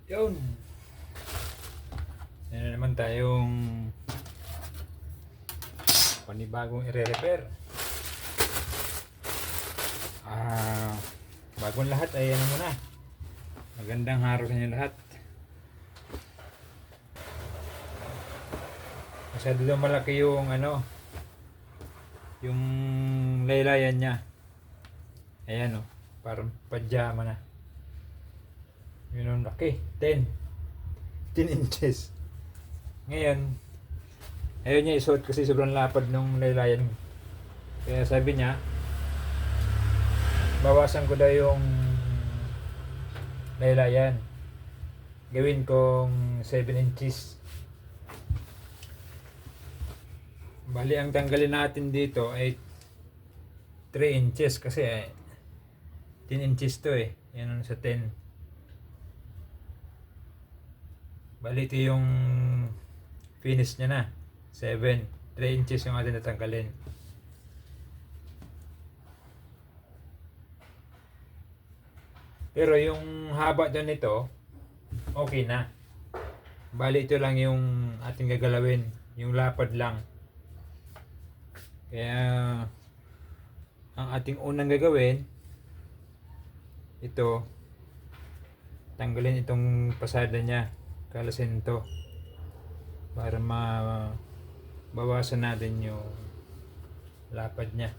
Yun. Yan na naman tayong panibagong i-repair. Bagong lahat ay ano muna. Magandang araw sa inyo lahat. Masyado daw malaki yung yung laylayan niya. Ayan parang pajama na. Yun ang laki, 10 inches. Ngayon, ayaw niya isuot kasi sobrang lapad ng laylayan. Kaya sabi niya, bawasan ko daw yung laylayan. Gawin kong 7 inches. Bali, ang tanggalin natin dito ay 3 inches kasi 10 inches to Yan sa 10. Bali, ito yung finish niya na. 7. 3 inches yung atin natanggalin. Pero yung haba dyan nito, okay na. Bali, ito lang yung ating gagalawin. Yung lapad lang. Kaya, ang ating unang gagawin, ito, tanggalin itong pasada niya. Kalasin to para mabawasan natin yung lapad niya.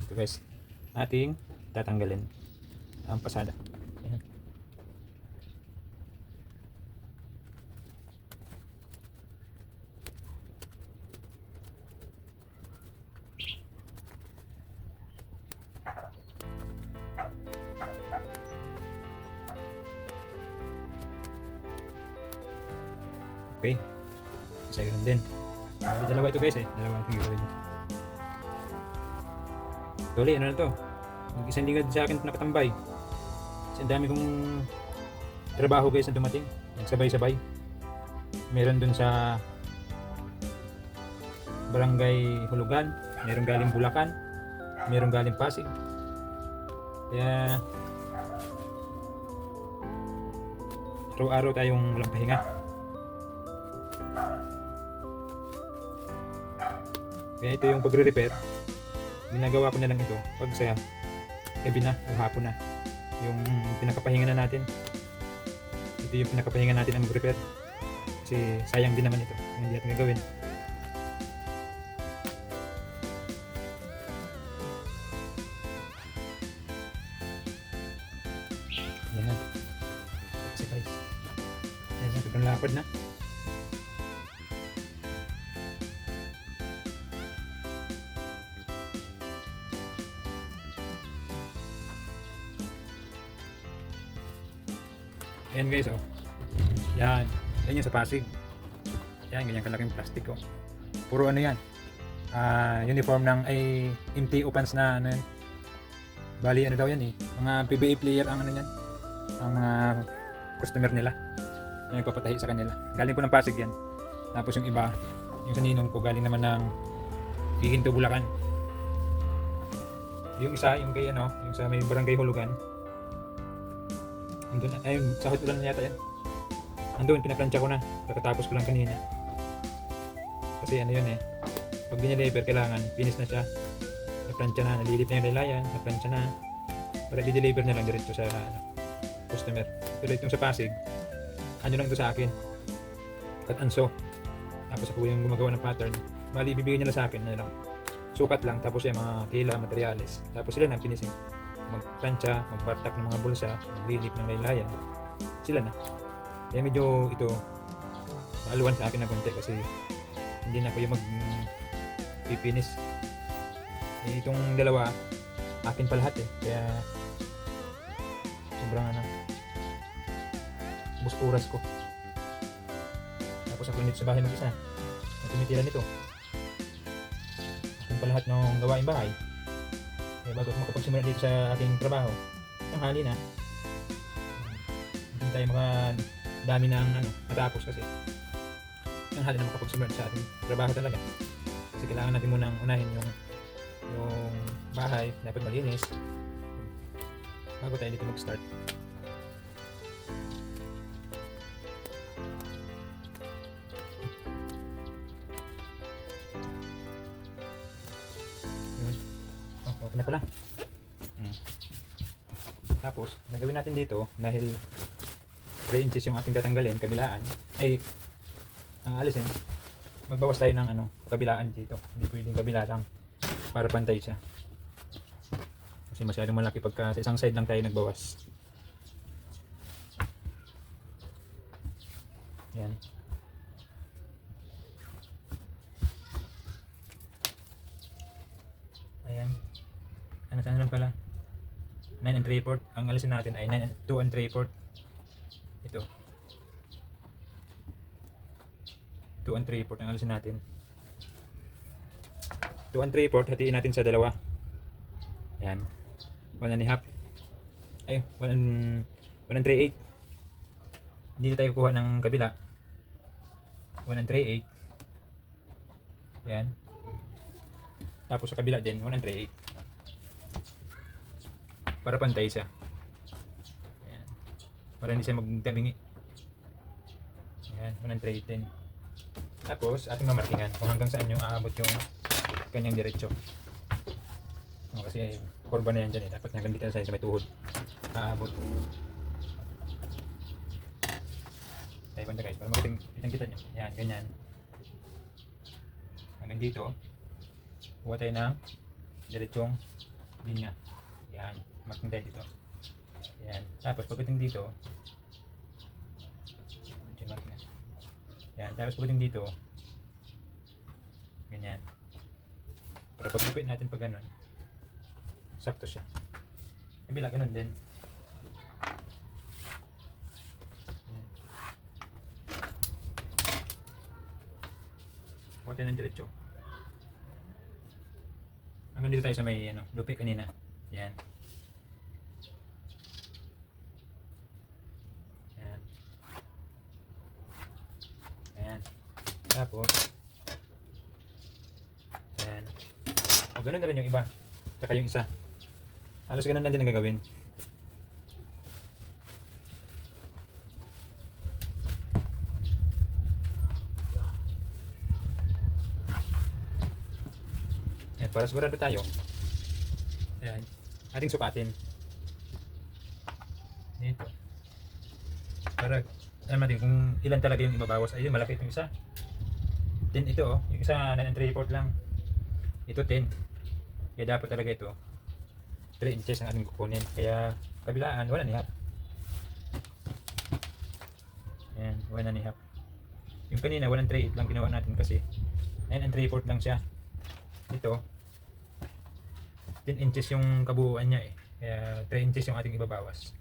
Ito guys, ating tatanggalin ang pasada. Ayan. Okay. Isa yun din. Dalawa ito guys Dalawa ang gagawin. Tuloy, ano na to? Mag-isang lingad sa akin nakatambay. Kasi ang dami kong trabaho guys na dumating. Nagsabay-sabay. Meron dun sa Barangay Hulugan. Meron galing Bulacan. Meron galing Pasig. Kaya araw-araw tayong walang pahinga. Kaya ito yung pagre-repair, ginagawa ko na lang ito pag sa gabi na o hapon na. Yung pinakapahinga na natin. Ito yung pinakapahinga natin ang mag-repair. Kasi sayang din naman ito kung hindi natin gagawin. Yan na. Kasi guys, yan na, sobrang lapad na. Ayan guys Yan. Yan yung sa Pasig. Yan, ganyan kalaking plastic Puro ano yan. Uniform ng MTO pants na ano yan. Bali ano daw yan Mga PBA player ang ano yan. Ang mga customer nila. Yung nagpapatahi sa kanila. Galing po ng Pasig yan. Tapos yung iba, yung sa ninong ko galing naman ng Hihinto, Bulacan. Yung isa, yung kay yung sa may Barangay Hulugan. Andun na, sahod ulan na yata yan. Andun, pinaplansya ko na. Pagkatapos ko lang kanina. Kasi ano yun pag dineliver, kailangan, finish na siya. Naplansya na, nalilip na yung laylayan, naplansya na. Para i-deliver na lang diretso sa customer. Pero itong sa Pasig, ano lang ito sa akin. Cut and sew. Tapos ako yung gumagawa ng pattern. Bali, bibigyan nila sa akin na lang. Sukat lang, tapos yung mga tela, materials. Tapos sila na finishing. Magplansya, magbartak ng mga bulsa, maglilip ng laylayan, sila na. Kaya medyo ito maaluan sa akin na konti kasi hindi na ako yung mag-finish. Itong dalawa akin pa lahat kaya sobrang ubos oras ko. Tapos ako nito sa bahay mag-isa na tumitira nito. Akin pa lahat ng gawain bahay. Bago ako makapagsimula dito sa aking trabaho, tanghali na. Hindi tayo dami ng matapos kasi tanghali na makapagsimula sa ating trabaho talaga. Kasi kailangan natin munang unahin yung bahay, dapat malinis bago tayo dito mag-start. Okay na pala. Tapos, nagawin natin dito dahil 3 inches yung ating tatanggalin, kabilaan, ay ang alisin, magbawas tayo ng kabilaan dito. Hindi pwedeng kabila lang para pantay siya. Kasi masyadong malaki pagka sa isang side lang tayo nagbawas. Yan. Ayan. Ano lang pala? 9 3/4. Ang alisin natin ay 2 3/4. Ito. 2 3/4 ang alisin natin. 2 3/4 hatiin natin sa dalawa. Yan. 1 1/2. Ay, 1 3/8. Dito tayo kuha ng kabila. 1 3/8. Yan. Tapos sa kabila din 1 3/8. Para pantay siya. Ayan. Para hindi siya magtabingi. Ayan, 1 3/8 din. Tapos ating mamarkingan kung hanggang saan yung aabot yung kanyang diretso. Kasi kurba na yan dyan eh. Dapat hanggang dito sa may tuhod aabot. Tayo banda guys, para makitang kita nyo. Ayan, ganyan. Hanggang dito, kuha tayo ng diretsong linya. Ayan, marking tayo dito. Ayan, tapos pagdating dito, ayan, tapos pagdating dito, ganyan. Para pagkupit natin pag ganun, sakto siya. Kabila ganun din. Kuha tayo ng diretso. Hanggang dito tayo sa may lupi kanina. Yan. Yan. Ayan. Tapos ayan. O ganun na rin yung iba. Tsaka yung isa. Halos ganun lang din ang gagawin. Ayan, para sigurado tayo. Ayan. Ating sukatin. Dito. Para alam natin kung ilan talaga yung ibabawas. Ayun, malaki itong isa. 10 ito oh. Yung isa 9 3/4 lang. Ito 10. Kaya dapat talaga ito 3 inches ang ating kukunin. Kaya kabilaan 1 1/2. Ayan, 1 1/2. Yung kanina 1 3/8 lang ginawa natin kasi 9 3/4 lang siya. Ito 10 inches yung kabuuan niya eh. Kaya 3 inches yung ating ibabawas.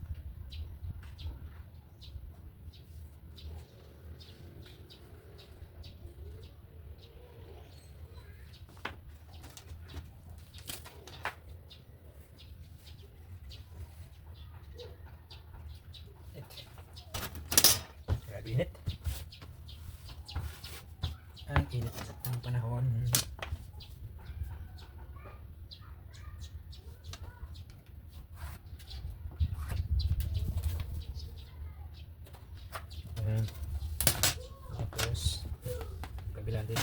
Grabe init. Ang init ng panahon. Tapos kabila din.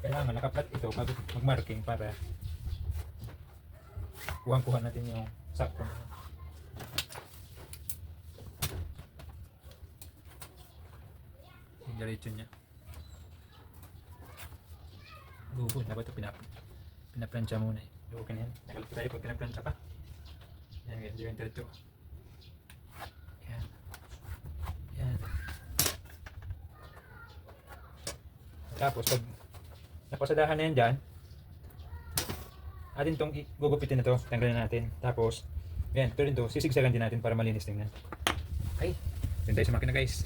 Kailangan nakaplat ito bago mag-marking para kuha natin yung sakto. Yung diretso niya. Gubo, dapat ito pinaplansya muna eh. Okay na yan. Nakalito tayo pag pinaplansya pa. Yan, ganyan yung diretso. Yan. Yan. Tapos pag napasadahan na yan dyan, atin itong gugupitin na ito, tanggalin natin. Tapos, yan, ito rin ito, sisigsagan din natin para malinis tingnan. Okay, yun tayo sa makina guys.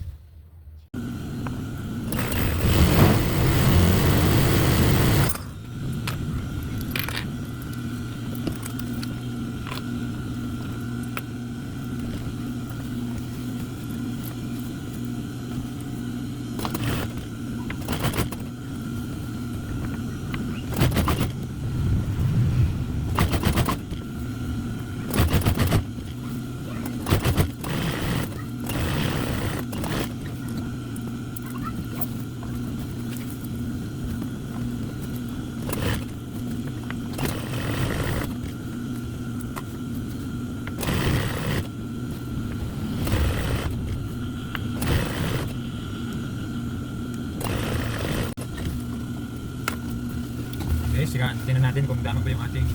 Okay, sika, tingnan natin kung tama ba yung ating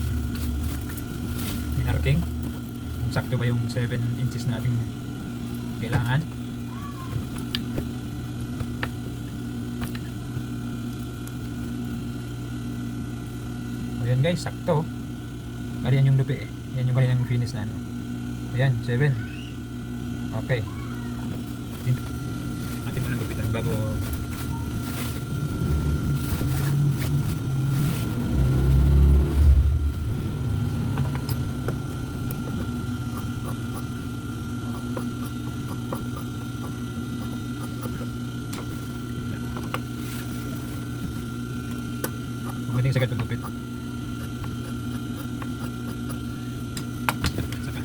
minarking. Kung sakto ba yung 7 inches na ating kailangan. Ayan guys, sakto. Ayan yung lupi eh. Yan yung kanilang finish na ano. Ayan, 7. Okay. Natin mo lang lupitan bago gumating sa pagpupit. Saka.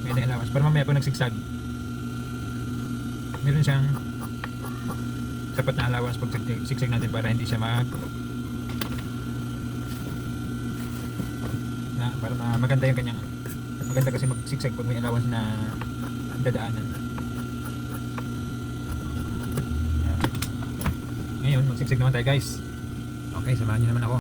May na allowance. Para mamaya pag nagsigsag, meron siyang sapat na allowance pag sigsag natin para hindi siya para maganda yung kanyang maganda kasi magsigsag pag may allowance na dadaanan. Ngayon, magsigsig naman tayo guys. Okay, samahan nyo naman ako.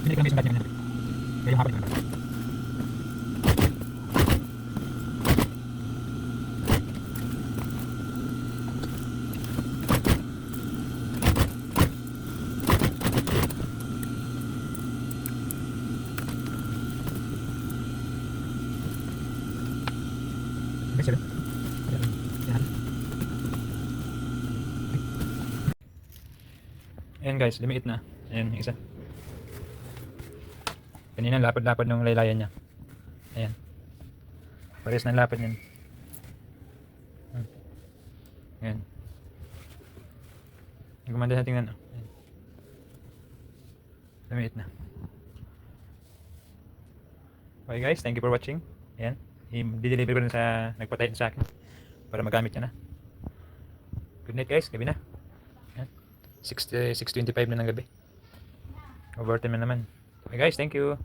Pinili kami isang dati naman. Kaya yung hapon naman. Okay, sila. Ayan guys, lumiit na. Ayan, yung isa. Kanina lapad-lapad ng laylayan niya. Ayan. Pares ng lapad niyan. Ayan. Gumanda na tingnan. Ayan. Lumiit na. Okay guys, thank you for watching. Ayan. I-deliver ko na sa nagpatayin sa akin para magamit niya na. Good night guys, gabi na. Ayan. 6:25 na ng gabi. Overtime na naman. Okay guys, thank you.